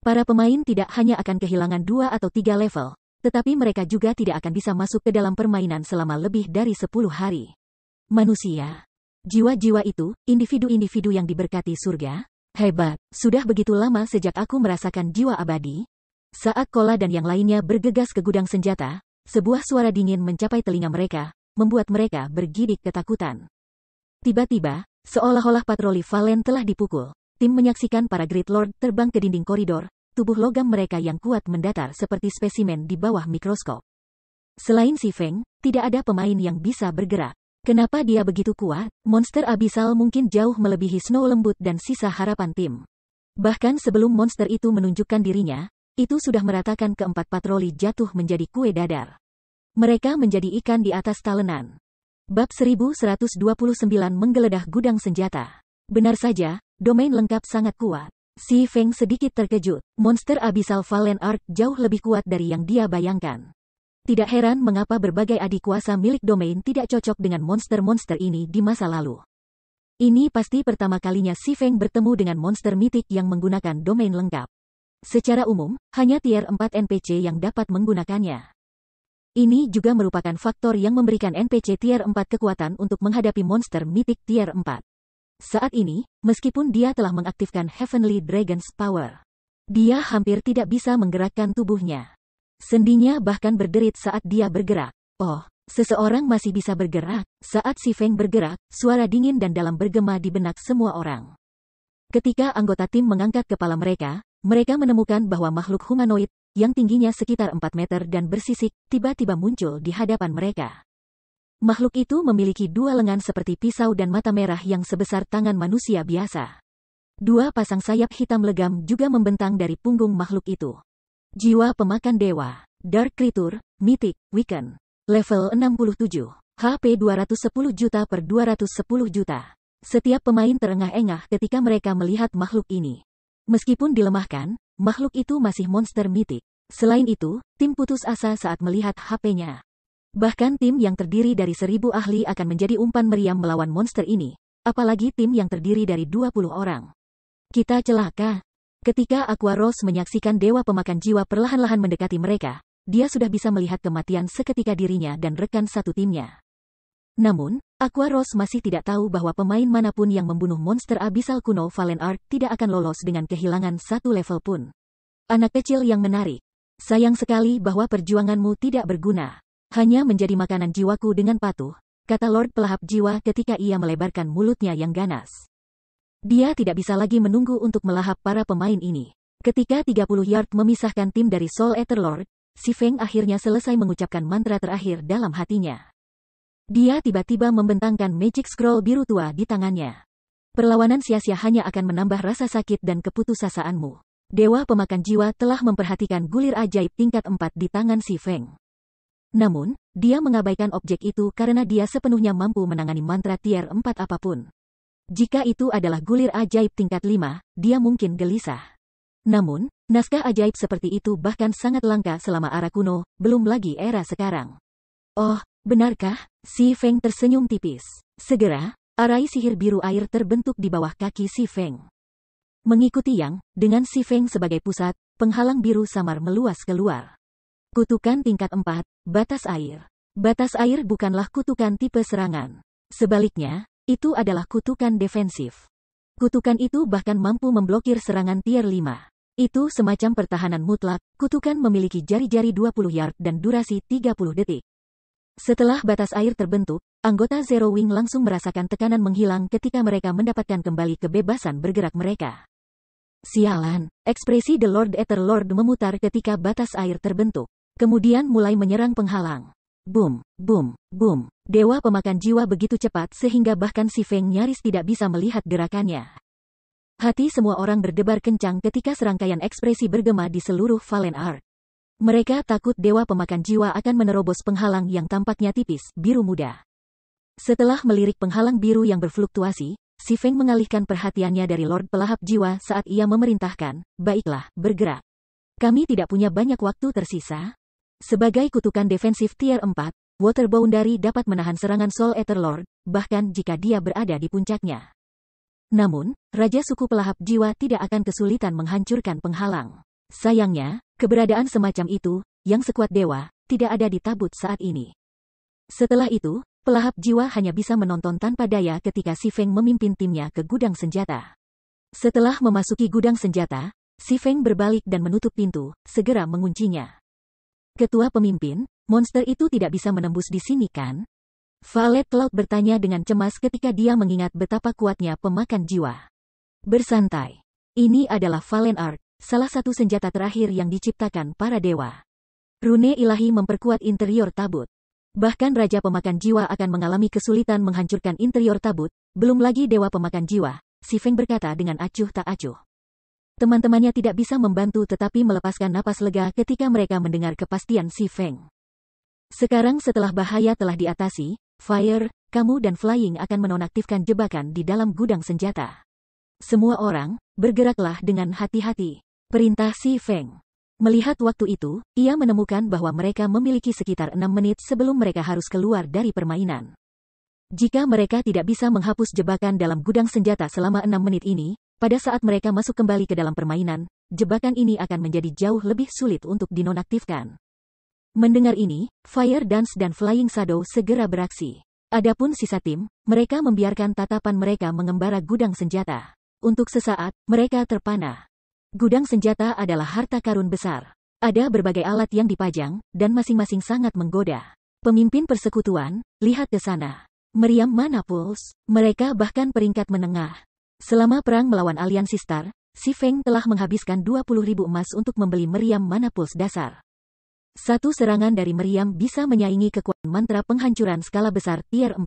Para pemain tidak hanya akan kehilangan 2 atau 3 level, tetapi mereka juga tidak akan bisa masuk ke dalam permainan selama lebih dari 10 hari. Manusia. Jiwa-jiwa itu, individu-individu yang diberkati surga. Hebat, sudah begitu lama sejak aku merasakan jiwa abadi. Saat Kola dan yang lainnya bergegas ke gudang senjata, sebuah suara dingin mencapai telinga mereka, membuat mereka bergidik ketakutan. Tiba-tiba, seolah-olah patroli Valen telah dipukul. Tim menyaksikan para Great Lord terbang ke dinding koridor, tubuh logam mereka yang kuat mendatar seperti spesimen di bawah mikroskop. Selain si Feng, tidak ada pemain yang bisa bergerak. Kenapa dia begitu kuat? Monster abisal mungkin jauh melebihi Snow lembut dan sisa harapan tim. Bahkan sebelum monster itu menunjukkan dirinya, itu sudah meratakan keempat patroli jatuh menjadi kue dadar. Mereka menjadi ikan di atas talenan. Bab 1129 menggeledah gudang senjata. Benar saja, domain lengkap sangat kuat. Si Feng sedikit terkejut. Monster abisal Valen Arc jauh lebih kuat dari yang dia bayangkan. Tidak heran mengapa berbagai adik kuasa milik domain tidak cocok dengan monster-monster ini di masa lalu. Ini pasti pertama kalinya si Feng bertemu dengan monster mitik yang menggunakan domain lengkap. Secara umum, hanya tier 4 NPC yang dapat menggunakannya. Ini juga merupakan faktor yang memberikan NPC tier 4 kekuatan untuk menghadapi monster mitik tier 4. Saat ini, meskipun dia telah mengaktifkan Heavenly Dragon's Power, dia hampir tidak bisa menggerakkan tubuhnya. Sendinya bahkan berderit saat dia bergerak. Oh, seseorang masih bisa bergerak. Saat si Feng bergerak, suara dingin dan dalam bergema di benak semua orang. Ketika anggota tim mengangkat kepala mereka menemukan bahwa makhluk humanoid, yang tingginya sekitar 4 meter dan bersisik, tiba-tiba muncul di hadapan mereka. Makhluk itu memiliki dua lengan seperti pisau dan mata merah yang sebesar tangan manusia biasa. Dua pasang sayap hitam legam juga membentang dari punggung makhluk itu. Jiwa pemakan dewa, Dark Creature, Mythic, Weaken. Level 67. HP 210 juta per 210 juta. Setiap pemain terengah-engah ketika mereka melihat makhluk ini. Meskipun dilemahkan, makhluk itu masih monster mitik. Selain itu, tim putus asa saat melihat HP-nya. Bahkan tim yang terdiri dari 1000 ahli akan menjadi umpan meriam melawan monster ini. Apalagi tim yang terdiri dari 20 orang. Kita celaka. Ketika Aqua Rose menyaksikan dewa pemakan jiwa perlahan-lahan mendekati mereka, dia sudah bisa melihat kematian seketika dirinya dan rekan satu timnya. Namun, Aqua Rose masih tidak tahu bahwa pemain manapun yang membunuh monster abisal kuno Valen Arc tidak akan lolos dengan kehilangan satu level pun. Anak kecil yang menarik. Sayang sekali bahwa perjuanganmu tidak berguna. Hanya menjadi makanan jiwaku dengan patuh, kata Lord pelahap jiwa ketika ia melebarkan mulutnya yang ganas. Dia tidak bisa lagi menunggu untuk melahap para pemain ini. Ketika 30 yard memisahkan tim dari Soul Ether Lord, si Feng akhirnya selesai mengucapkan mantra terakhir dalam hatinya. Dia tiba-tiba membentangkan Magic Scroll biru tua di tangannya. Perlawanan sia-sia hanya akan menambah rasa sakit dan keputusasaanmu. Dewa pemakan jiwa telah memperhatikan gulir ajaib tingkat 4 di tangan si Feng. Namun, dia mengabaikan objek itu karena dia sepenuhnya mampu menangani mantra tier 4 apapun. Jika itu adalah gulir ajaib tingkat 5, dia mungkin gelisah. Namun, naskah ajaib seperti itu bahkan sangat langka selama era kuno, belum lagi era sekarang. Oh, benarkah? Si Feng tersenyum tipis. Segera, arai sihir biru air terbentuk di bawah kaki si Feng. Mengikuti yang, dengan si Feng sebagai pusat, penghalang biru samar meluas keluar. Kutukan tingkat 4, batas air. Batas air bukanlah kutukan tipe serangan. Sebaliknya, itu adalah kutukan defensif. Kutukan itu bahkan mampu memblokir serangan tier 5. Itu semacam pertahanan mutlak, kutukan memiliki jari-jari 20 yard dan durasi 30 detik. Setelah batas air terbentuk, anggota Zero Wing langsung merasakan tekanan menghilang ketika mereka mendapatkan kembali kebebasan bergerak mereka. Sialan, ekspresi The Lord Ether Lord memutar ketika batas air terbentuk. Kemudian mulai menyerang penghalang. Boom, boom, boom. Dewa pemakan jiwa begitu cepat sehingga bahkan si Feng nyaris tidak bisa melihat gerakannya. Hati semua orang berdebar kencang ketika serangkaian ekspresi bergema di seluruh Valen Arc. Mereka takut dewa pemakan jiwa akan menerobos penghalang yang tampaknya tipis, biru muda. Setelah melirik penghalang biru yang berfluktuasi, si Feng mengalihkan perhatiannya dari Lord pelahap jiwa saat ia memerintahkan, baiklah, bergerak. Kami tidak punya banyak waktu tersisa. Sebagai kutukan defensif tier 4, Water Boundary dapat menahan serangan Soul Ether Lord, bahkan jika dia berada di puncaknya. Namun, Raja Suku Pelahap Jiwa tidak akan kesulitan menghancurkan penghalang. Sayangnya, keberadaan semacam itu, yang sekuat dewa, tidak ada di tabut saat ini. Setelah itu, Pelahap jiwa hanya bisa menonton tanpa daya ketika Si Feng memimpin timnya ke gudang senjata. Setelah memasuki gudang senjata, Si Feng berbalik dan menutup pintu, segera menguncinya. Ketua pemimpin, monster itu tidak bisa menembus di sini kan? Violet Cloud bertanya dengan cemas ketika dia mengingat betapa kuatnya pemakan jiwa. Bersantai. Ini adalah Valen Arc, salah satu senjata terakhir yang diciptakan para dewa. Rune ilahi memperkuat interior tabut. Bahkan Raja Pemakan Jiwa akan mengalami kesulitan menghancurkan interior tabut, belum lagi Dewa Pemakan Jiwa, Si Feng berkata dengan acuh tak acuh. Teman-temannya tidak bisa membantu tetapi melepaskan napas lega ketika mereka mendengar kepastian Si Feng. Sekarang setelah bahaya telah diatasi, Fire, kamu dan Flying akan menonaktifkan jebakan di dalam gudang senjata. Semua orang, bergeraklah dengan hati-hati. Perintah Si Feng. Melihat waktu itu, ia menemukan bahwa mereka memiliki sekitar 6 menit sebelum mereka harus keluar dari permainan. Jika mereka tidak bisa menghapus jebakan dalam gudang senjata selama 6 menit ini, pada saat mereka masuk kembali ke dalam permainan, jebakan ini akan menjadi jauh lebih sulit untuk dinonaktifkan. Mendengar ini, Fire Dance dan Flying Shadow segera beraksi. Adapun sisa tim, mereka membiarkan tatapan mereka mengembara gudang senjata. Untuk sesaat, mereka terpana. Gudang senjata adalah harta karun besar. Ada berbagai alat yang dipajang, dan masing-masing sangat menggoda. Pemimpin persekutuan, lihat ke sana. Meriam Mana Pulse, mereka bahkan peringkat menengah. Selama perang melawan aliansi Star, Si Feng telah menghabiskan 20.000 emas untuk membeli meriam Mana Pulse dasar. Satu serangan dari meriam bisa menyaingi kekuatan mantra penghancuran skala besar tier 4.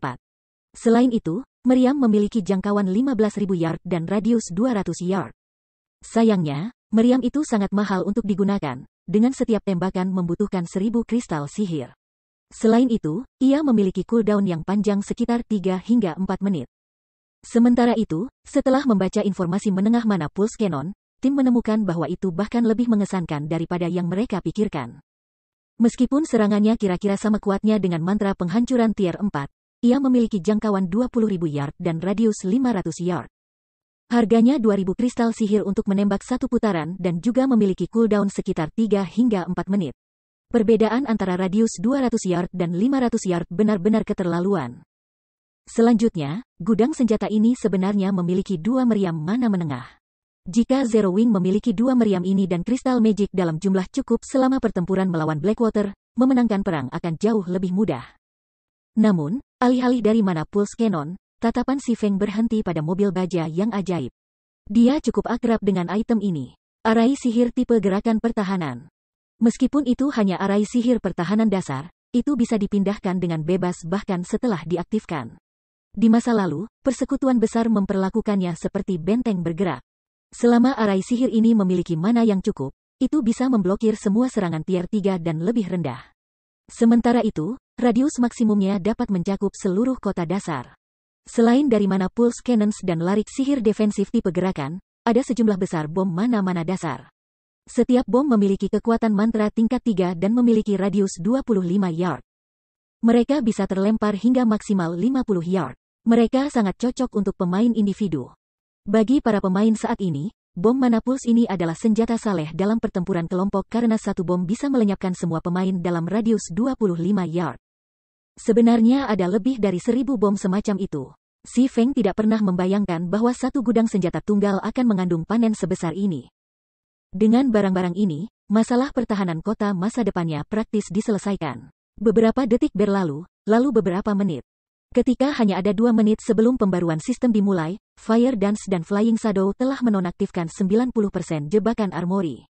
Selain itu, meriam memiliki jangkauan 15.000 yard dan radius 200 yard. Sayangnya, meriam itu sangat mahal untuk digunakan, dengan setiap tembakan membutuhkan 1000 kristal sihir. Selain itu, ia memiliki cooldown yang panjang sekitar 3 hingga 4 menit. Sementara itu, setelah membaca informasi menengah Mana Pulse Cannon, tim menemukan bahwa itu bahkan lebih mengesankan daripada yang mereka pikirkan. Meskipun serangannya kira-kira sama kuatnya dengan mantra penghancuran tier 4, ia memiliki jangkauan 20.000 yard dan radius 500 yard. Harganya 2000 kristal sihir untuk menembak satu putaran dan juga memiliki cooldown sekitar 3 hingga 4 menit. Perbedaan antara radius 200 yard dan 500 yard benar-benar keterlaluan. Selanjutnya, gudang senjata ini sebenarnya memiliki 2 meriam mana menengah. Jika Zero Wing memiliki 2 meriam ini dan kristal magic dalam jumlah cukup selama pertempuran melawan Blackwater, memenangkan perang akan jauh lebih mudah. Namun, alih-alih dari Mana Pulse Cannon, tatapan Si Feng berhenti pada mobil baja yang ajaib. Dia cukup akrab dengan item ini. Arai sihir tipe gerakan pertahanan. Meskipun itu hanya arai sihir pertahanan dasar, itu bisa dipindahkan dengan bebas bahkan setelah diaktifkan. Di masa lalu, persekutuan besar memperlakukannya seperti benteng bergerak. Selama arai sihir ini memiliki mana yang cukup, itu bisa memblokir semua serangan tier 3 dan lebih rendah. Sementara itu, radius maksimumnya dapat mencakup seluruh kota dasar. Selain dari Mana Pulse Cannons dan larik sihir defensif tipe gerakan, ada sejumlah besar bom mana-mana dasar. Setiap bom memiliki kekuatan mantra tingkat 3 dan memiliki radius 25 yard. Mereka bisa terlempar hingga maksimal 50 yard. Mereka sangat cocok untuk pemain individu. Bagi para pemain saat ini, bom Mana Pulse ini adalah senjata saleh dalam pertempuran kelompok karena satu bom bisa melenyapkan semua pemain dalam radius 25 yard. Sebenarnya ada lebih dari 1000 bom semacam itu. Si Feng tidak pernah membayangkan bahwa satu gudang senjata tunggal akan mengandung panen sebesar ini. Dengan barang-barang ini, masalah pertahanan kota masa depannya praktis diselesaikan. Beberapa detik berlalu, lalu beberapa menit. Ketika hanya ada 2 menit sebelum pembaruan sistem dimulai, Fire Dance dan Flying Shadow telah menonaktifkan 90% jebakan armori.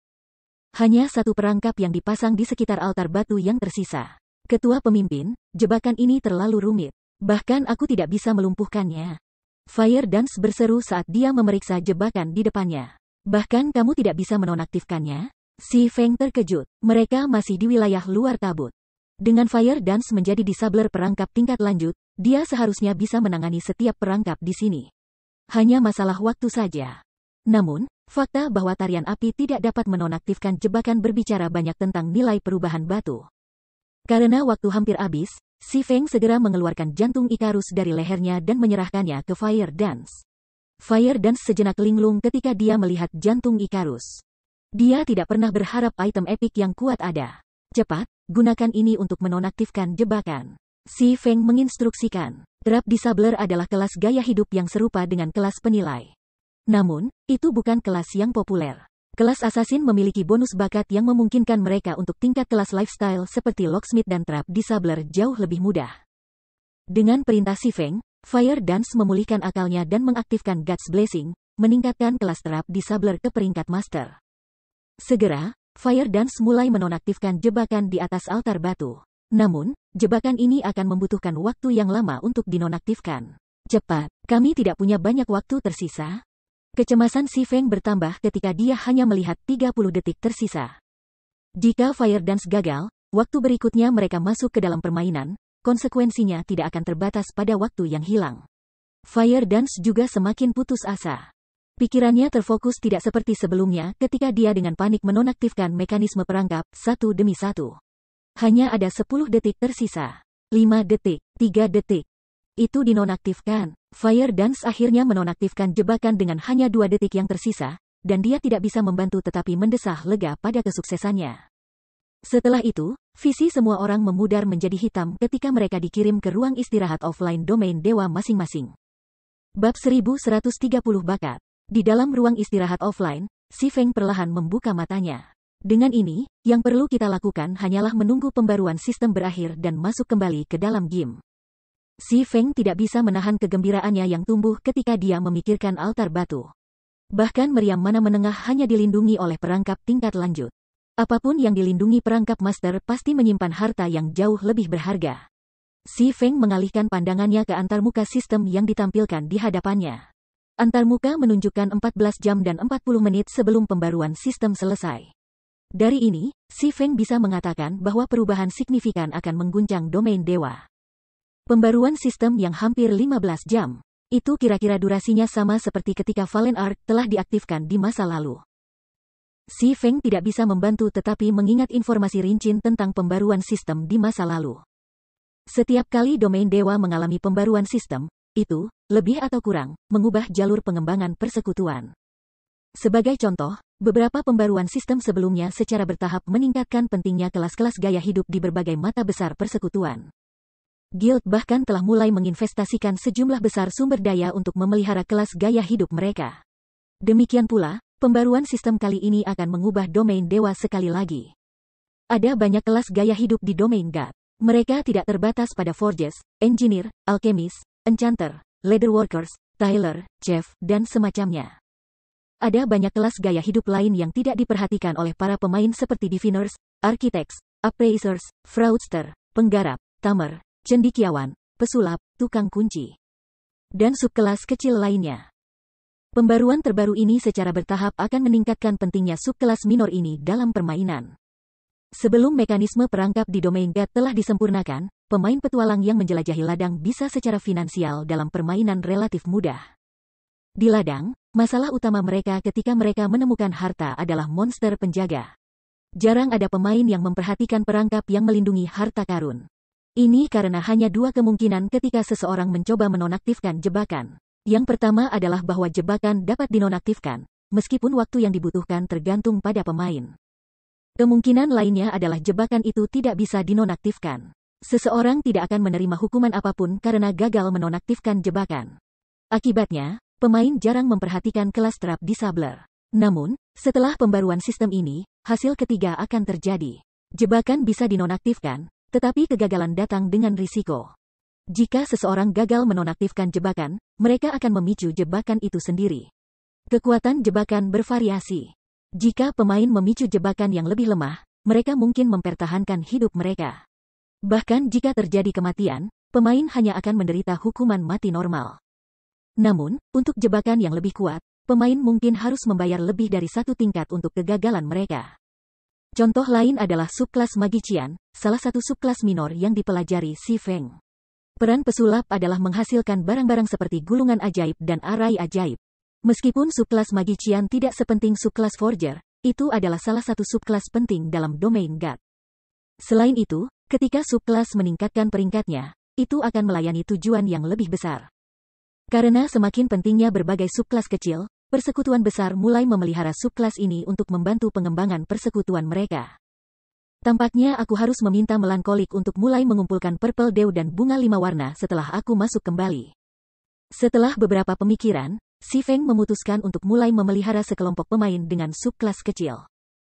Hanya satu perangkap yang dipasang di sekitar altar batu yang tersisa. Ketua pemimpin, jebakan ini terlalu rumit. Bahkan aku tidak bisa melumpuhkannya. Fire Dance berseru saat dia memeriksa jebakan di depannya. Bahkan kamu tidak bisa menonaktifkannya? Si Feng terkejut. Mereka masih di wilayah luar tabut. Dengan Fire Dance menjadi disabler perangkap tingkat lanjut, dia seharusnya bisa menangani setiap perangkap di sini. Hanya masalah waktu saja. Namun, fakta bahwa tarian api tidak dapat menonaktifkan jebakan berbicara banyak tentang nilai perubahan batu. Karena waktu hampir habis, Si Feng segera mengeluarkan jantung Icarus dari lehernya dan menyerahkannya ke Fire Dance. Fire Dance sejenak linglung ketika dia melihat jantung Icarus. Dia tidak pernah berharap item epik yang kuat ada. Cepat, gunakan ini untuk menonaktifkan jebakan. Si Feng menginstruksikan. Trap Disabler adalah kelas gaya hidup yang serupa dengan kelas penilai. Namun, itu bukan kelas yang populer. Kelas Assassin memiliki bonus bakat yang memungkinkan mereka untuk tingkat kelas lifestyle seperti Locksmith dan Trap Disabler jauh lebih mudah. Dengan perintah Si Feng, Fire Dance memulihkan akalnya dan mengaktifkan God's Blessing, meningkatkan kelas Trap Disabler ke peringkat Master. Segera, Fire Dance mulai menonaktifkan jebakan di atas altar batu. Namun, jebakan ini akan membutuhkan waktu yang lama untuk dinonaktifkan. Cepat, kami tidak punya banyak waktu tersisa. Kecemasan Si Feng bertambah ketika dia hanya melihat 30 detik tersisa. Jika Fire Dance gagal, waktu berikutnya mereka masuk ke dalam permainan, konsekuensinya tidak akan terbatas pada waktu yang hilang. Fire Dance juga semakin putus asa. Pikirannya terfokus tidak seperti sebelumnya ketika dia dengan panik menonaktifkan mekanisme perangkap, satu demi satu. Hanya ada 10 detik tersisa. 5 detik, 3 detik. Itu dinonaktifkan. Fire Dance akhirnya menonaktifkan jebakan dengan hanya 2 detik yang tersisa, dan dia tidak bisa membantu tetapi mendesah lega pada kesuksesannya. Setelah itu, visi semua orang memudar menjadi hitam ketika mereka dikirim ke ruang istirahat offline domain dewa masing-masing. Bab 1130 Bakat. Di dalam ruang istirahat offline, Si Feng perlahan membuka matanya. Dengan ini, yang perlu kita lakukan hanyalah menunggu pembaruan sistem berakhir dan masuk kembali ke dalam game. Si Feng tidak bisa menahan kegembiraannya yang tumbuh ketika dia memikirkan altar batu. Bahkan meriam mana menengah hanya dilindungi oleh perangkap tingkat lanjut. Apapun yang dilindungi perangkap master pasti menyimpan harta yang jauh lebih berharga. Si Feng mengalihkan pandangannya ke antarmuka sistem yang ditampilkan di hadapannya. Antarmuka menunjukkan 14 jam dan 40 menit sebelum pembaruan sistem selesai. Dari ini, Si Feng bisa mengatakan bahwa perubahan signifikan akan mengguncang domain dewa. Pembaruan sistem yang hampir 15 jam. Itu kira-kira durasinya sama seperti ketika Fallen Arc telah diaktifkan di masa lalu. Si Feng tidak bisa membantu tetapi mengingat informasi rinci tentang pembaruan sistem di masa lalu. Setiap kali domain dewa mengalami pembaruan sistem, itu, lebih atau kurang, mengubah jalur pengembangan persekutuan. Sebagai contoh, beberapa pembaruan sistem sebelumnya secara bertahap meningkatkan pentingnya kelas-kelas gaya hidup di berbagai mata besar persekutuan. Guild bahkan telah mulai menginvestasikan sejumlah besar sumber daya untuk memelihara kelas gaya hidup mereka. Demikian pula, pembaruan sistem kali ini akan mengubah domain dewa sekali lagi. Ada banyak kelas gaya hidup di domain God. Mereka tidak terbatas pada Forges, Engineer, Alchemist, Enchanter, Leatherworkers, Tailor, Chef, dan semacamnya. Ada banyak kelas gaya hidup lain yang tidak diperhatikan oleh para pemain seperti Diviners, Architects, Appraisers, Fraudster, Penggarap, Tamer, Cendekiawan, Pesulap, Tukang Kunci, dan subkelas kecil lainnya. Pembaruan terbaru ini secara bertahap akan meningkatkan pentingnya subkelas minor ini dalam permainan. Sebelum mekanisme perangkap di domain God telah disempurnakan, pemain petualang yang menjelajahi ladang bisa secara finansial dalam permainan relatif mudah. Di ladang, masalah utama mereka ketika mereka menemukan harta adalah monster penjaga. Jarang ada pemain yang memperhatikan perangkap yang melindungi harta karun. Ini karena hanya 2 kemungkinan ketika seseorang mencoba menonaktifkan jebakan. Yang pertama adalah bahwa jebakan dapat dinonaktifkan, meskipun waktu yang dibutuhkan tergantung pada pemain. Kemungkinan lainnya adalah jebakan itu tidak bisa dinonaktifkan. Seseorang tidak akan menerima hukuman apapun karena gagal menonaktifkan jebakan. Akibatnya, pemain jarang memperhatikan kelas Trap Disabler. Namun, setelah pembaruan sistem ini, hasil ketiga akan terjadi. Jebakan bisa dinonaktifkan, tetapi kegagalan datang dengan risiko. Jika seseorang gagal menonaktifkan jebakan, mereka akan memicu jebakan itu sendiri. Kekuatan jebakan bervariasi. Jika pemain memicu jebakan yang lebih lemah, mereka mungkin mempertahankan hidup mereka. Bahkan jika terjadi kematian, pemain hanya akan menderita hukuman mati normal. Namun, untuk jebakan yang lebih kuat, pemain mungkin harus membayar lebih dari 1 tingkat untuk kegagalan mereka. Contoh lain adalah subkelas Magician, salah satu subkelas minor yang dipelajari Si Feng. Peran pesulap adalah menghasilkan barang-barang seperti gulungan ajaib dan arai ajaib. Meskipun subkelas Magician tidak sepenting subkelas Forger, itu adalah salah satu subkelas penting dalam domain God. Selain itu, ketika subkelas meningkatkan peringkatnya, itu akan melayani tujuan yang lebih besar. Karena semakin pentingnya berbagai subkelas kecil, persekutuan besar mulai memelihara subkelas ini untuk membantu pengembangan persekutuan mereka. Tampaknya aku harus meminta melankolik untuk mulai mengumpulkan purple dew dan bunga 5 warna setelah aku masuk kembali. Setelah beberapa pemikiran, Si Feng memutuskan untuk mulai memelihara sekelompok pemain dengan subkelas kecil.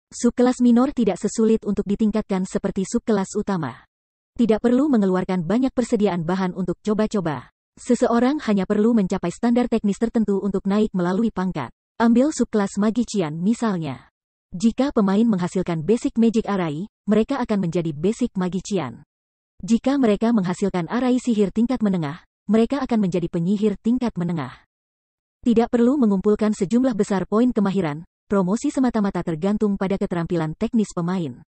Subkelas minor tidak sesulit untuk ditingkatkan seperti subkelas utama. Tidak perlu mengeluarkan banyak persediaan bahan untuk coba-coba. Seseorang hanya perlu mencapai standar teknis tertentu untuk naik melalui pangkat. Ambil subkelas Magician misalnya. Jika pemain menghasilkan basic magic arai, mereka akan menjadi basic Magician. Jika mereka menghasilkan arai sihir tingkat menengah, mereka akan menjadi penyihir tingkat menengah. Tidak perlu mengumpulkan sejumlah besar poin kemahiran, promosi semata-mata tergantung pada keterampilan teknis pemain.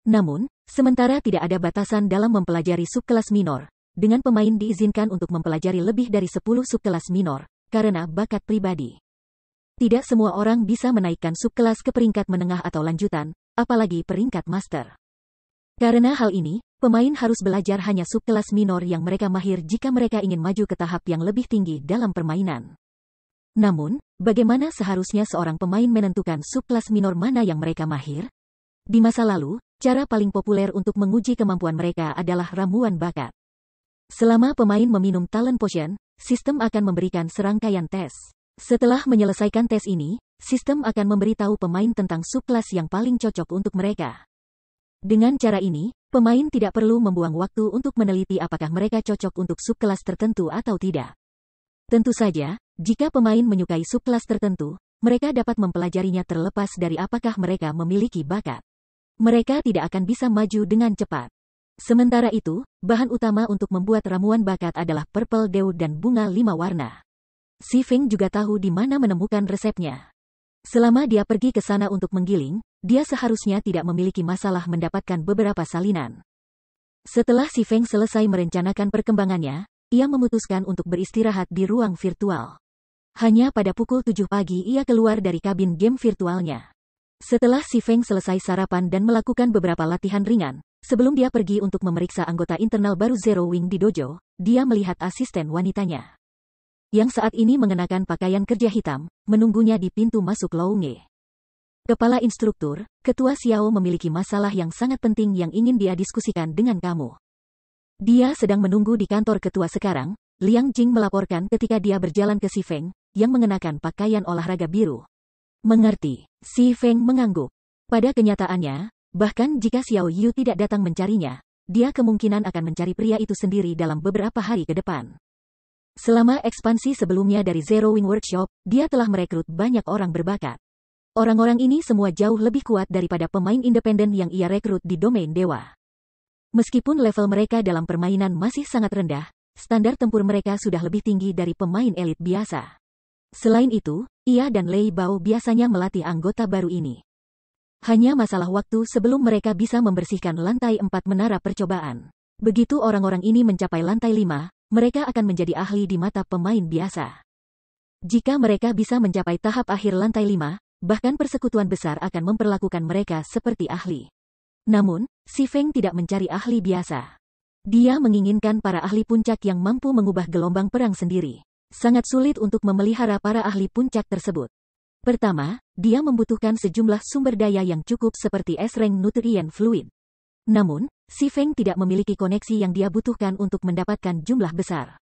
Namun, sementara tidak ada batasan dalam mempelajari subkelas minor, dengan pemain diizinkan untuk mempelajari lebih dari 10 subkelas minor, karena bakat pribadi. Tidak semua orang bisa menaikkan subkelas ke peringkat menengah atau lanjutan, apalagi peringkat master. Karena hal ini, pemain harus belajar hanya subkelas minor yang mereka mahir jika mereka ingin maju ke tahap yang lebih tinggi dalam permainan. Namun, bagaimana seharusnya seorang pemain menentukan subkelas minor mana yang mereka mahir? Di masa lalu, cara paling populer untuk menguji kemampuan mereka adalah ramuan bakat. Selama pemain meminum talent potion, sistem akan memberikan serangkaian tes. Setelah menyelesaikan tes ini, sistem akan memberitahu pemain tentang subkelas yang paling cocok untuk mereka. Dengan cara ini, pemain tidak perlu membuang waktu untuk meneliti apakah mereka cocok untuk subkelas tertentu atau tidak. Tentu saja, jika pemain menyukai subkelas tertentu, mereka dapat mempelajarinya terlepas dari apakah mereka memiliki bakat. Mereka tidak akan bisa maju dengan cepat. Sementara itu, bahan utama untuk membuat ramuan bakat adalah purple dew dan bunga 5 warna. Si Feng juga tahu di mana menemukan resepnya. Selama dia pergi ke sana untuk menggiling, dia seharusnya tidak memiliki masalah mendapatkan beberapa salinan. Setelah Si Feng selesai merencanakan perkembangannya, ia memutuskan untuk beristirahat di ruang virtual. Hanya pada pukul 7 pagi ia keluar dari kabin game virtualnya. Setelah Si Feng selesai sarapan dan melakukan beberapa latihan ringan, sebelum dia pergi untuk memeriksa anggota internal baru Zero Wing di dojo, dia melihat asisten wanitanya. Yang saat ini mengenakan pakaian kerja hitam, menunggunya di pintu masuk Lounge. Kepala instruktur, Ketua Xiao memiliki masalah yang sangat penting yang ingin dia diskusikan dengan kamu. Dia sedang menunggu di kantor ketua sekarang, Liang Jing melaporkan ketika dia berjalan ke Si Feng, yang mengenakan pakaian olahraga biru. Mengerti, Si Feng mengangguk. Pada kenyataannya, bahkan jika Xiao Yu tidak datang mencarinya, dia kemungkinan akan mencari pria itu sendiri dalam beberapa hari ke depan. Selama ekspansi sebelumnya dari Zero Wing Workshop, dia telah merekrut banyak orang berbakat. Orang-orang ini semua jauh lebih kuat daripada pemain independen yang ia rekrut di domain dewa. Meskipun level mereka dalam permainan masih sangat rendah, standar tempur mereka sudah lebih tinggi dari pemain elit biasa. Selain itu, ia dan Lei Bao biasanya melatih anggota baru ini. Hanya masalah waktu sebelum mereka bisa membersihkan lantai 4 menara percobaan. Begitu orang-orang ini mencapai lantai 5, mereka akan menjadi ahli di mata pemain biasa. Jika mereka bisa mencapai tahap akhir lantai 5, bahkan persekutuan besar akan memperlakukan mereka seperti ahli. Namun, Si Feng tidak mencari ahli biasa. Dia menginginkan para ahli puncak yang mampu mengubah gelombang perang sendiri. Sangat sulit untuk memelihara para ahli puncak tersebut. Pertama, dia membutuhkan sejumlah sumber daya yang cukup seperti S-Rank Nutrient Fluid. Namun, Si Feng tidak memiliki koneksi yang dia butuhkan untuk mendapatkan jumlah besar.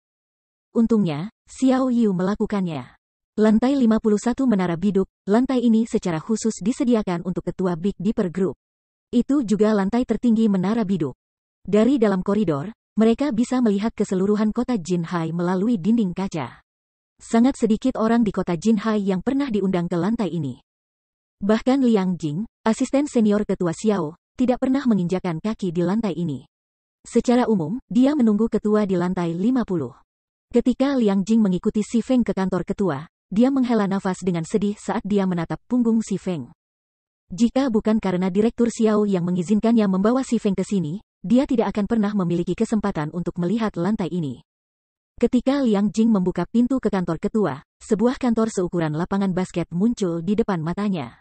Untungnya, Xiao Yu melakukannya. Lantai 51 Menara Biduk, lantai ini secara khusus disediakan untuk ketua Big Dipper Group. Itu juga lantai tertinggi Menara Biduk. Dari dalam koridor, mereka bisa melihat keseluruhan kota Jinhai melalui dinding kaca. Sangat sedikit orang di kota Jinhai yang pernah diundang ke lantai ini. Bahkan Liang Jing, asisten senior ketua Xiao, tidak pernah menginjakan kaki di lantai ini. Secara umum, dia menunggu ketua di lantai 50. Ketika Liang Jing mengikuti Si Feng ke kantor ketua, dia menghela nafas dengan sedih saat dia menatap punggung Si Feng. Jika bukan karena Direktur Xiao yang mengizinkannya membawa Si Feng ke sini, dia tidak akan pernah memiliki kesempatan untuk melihat lantai ini. Ketika Liang Jing membuka pintu ke kantor ketua, sebuah kantor seukuran lapangan basket muncul di depan matanya.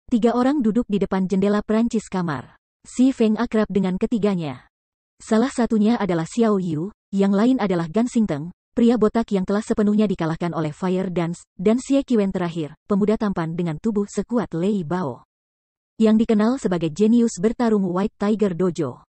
3 orang duduk di depan jendela Perancis kamar. Si Feng akrab dengan ketiganya. Salah satunya adalah Xiao Yu, yang lain adalah Gan Xingteng, pria botak yang telah sepenuhnya dikalahkan oleh Fire Dance, dan Xie Qiwen terakhir, pemuda tampan dengan tubuh sekuat Lei Bao. yang dikenal sebagai jenius bertarung White Tiger Dojo.